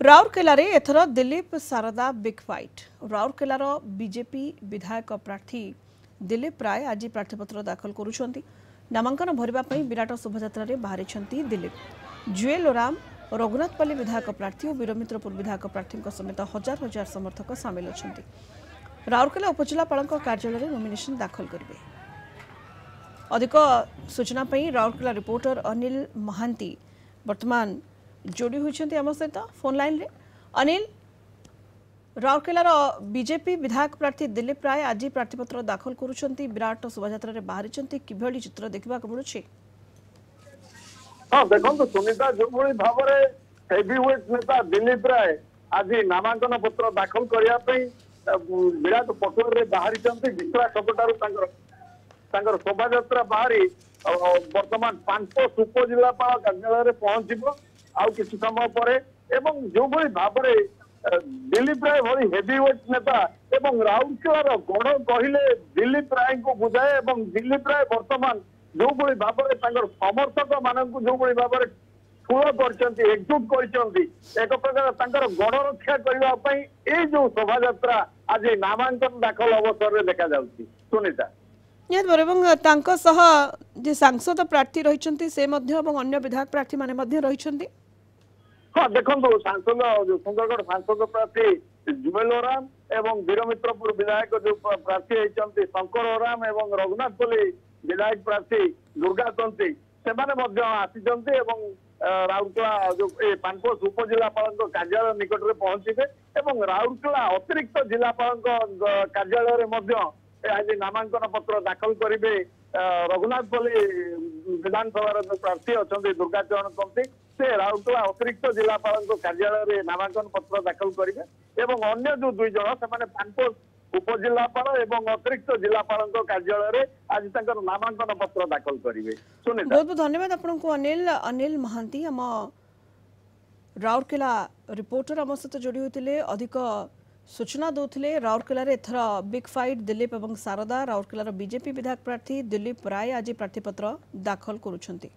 राउरकेला एथर दिलीप सारदा big fight. राउरकेलार BJP विधायक प्रार्थी दिलीप राय आज प्रार्थीपत्र दाखल करुछंती। नामांकन भरवाई विराट शोभायात्रा बाहरी दिलीप। जुएल ओराम रघुनाथपल्ली विधायक प्रार्थी और वीरमित्रपुर विधायक प्रार्थी समेत हजार हजार समर्थक सामिल अछंती। राउरकेला उपजिलापाल कार्यालय नॉमिनेशन दाखल करेंगे। अधिक सूचना राउरकेला रिपोर्टर अनिल महांती वर्तमान जोड़ी होती आम सहित फोन लाइन रे। अनिल, राउरकेलार बीजेपी विधायक प्रार्थी दिलीप राय आज प्रार्थीपत्र दाखल करुछंती, विराट शोभायात्रा बाहरी किभली चित्र देखा मिलूँ? हाँ देखो सुनीता, जो भाव में हेवीवेट नेता दिलीप राय आज नामांकन पत्र दाखल करने विराट पटुआर बाहरी विश्रा छकटार शोभायात्रा बाहरी वर्तमान पांच उपजिलापाल कार्यालय पहुंचब आउ किसी समय पर एवं जो भाव में दिलीप राय भली हेवीवेट नेता एवं राउरकेलार गण कहले दिलीप राय को बुझाए एवं दिलीप राय वर्तमान जो भाव में समर्थक मान जो भाव में ठूल कर एकजुट कर एक प्रकार गण रक्षा करने जो शोभा आज नामांकन दाखल अवसर में देखा सुनीता सांसद प्रार्थी रही से अन्य विधायक प्रार्थी माने रही। हाँ देखो सांसद जो सुंदरगढ़ सांसद प्रार्थी जुएल ओराम एवं वीरमित्रपुर विधायक जो प्रार्थी होती शंकर ओराम एवं रघुनाथपल्ली विधायक प्रार्थी दुर्गा तंती से राउरकेला जो पानपोष उपजिलापाल कार्यालय निकट में पहुंचे एवं राउरकेला अतिरिक्त जिलापाल कार्यालय आज नामांकन पत्र दाखल करेंगे। रघुनाथपल्ली विधानसभा जो प्रार्थी अच्छा दुर्गा चरण तंती से राउरकेला अतिरिक्त जिलापाल कार्यालय नामांकन पत्र दाखल करेंगे एवं अन्य जो दुई जन से पानपोष उपजिलापाल एवं अतिरिक्त जिलापाल कार्यालय आज नामांकन पत्र दाखल करेंगे। बहुत बहुत धन्यवाद आपको अनिल महांती आम राउरकेला रिपोर्टर आम सहित जोड़ी होते अधिक सूचना दौले। राउरकेला एथर बिग फाइट दिलीप और सारदा। राउरकेलार बीजेपी विधायक प्रार्थी दिलीप राय आज प्रार्थीपत्र दाखल करुछंती।